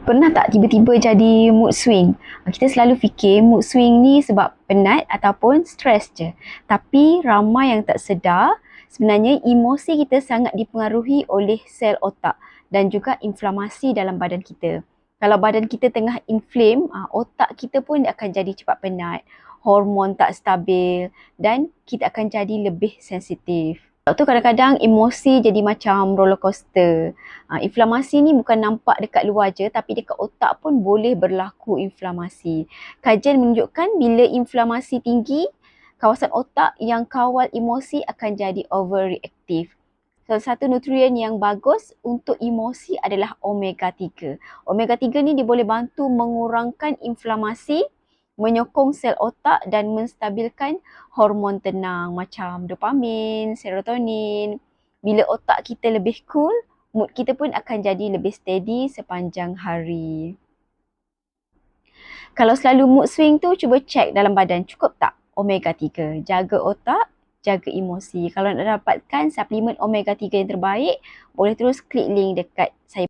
Pernah tak tiba-tiba jadi mood swing? Kita selalu fikir mood swing ni sebab penat ataupun stres je. Tapi ramai yang tak sedar, sebenarnya emosi kita sangat dipengaruhi oleh sel otak dan juga inflamasi dalam badan kita. Kalau badan kita tengah inflame, otak kita pun akan jadi cepat penat, hormon tak stabil dan kita akan jadi lebih sensitif. Sebab tu kadang-kadang emosi jadi macam roller coaster. Inflamasi ni bukan nampak dekat luar je, tapi dekat otak pun boleh berlaku inflamasi. Kajian menunjukkan bila inflamasi tinggi, kawasan otak yang kawal emosi akan jadi overreaktif. Salah satu nutrien yang bagus untuk emosi adalah omega 3. Omega 3 ni dia boleh bantu mengurangkan inflamasi, menyokong sel otak dan menstabilkan hormon tenang macam dopamin, serotonin. Bila otak kita lebih cool, mood kita pun akan jadi lebih steady sepanjang hari. Kalau selalu mood swing tu, cuba cek dalam badan cukup tak omega 3. Jaga otak, jaga emosi. Kalau nak dapatkan suplemen omega 3 yang terbaik, boleh terus klik link dekat saya.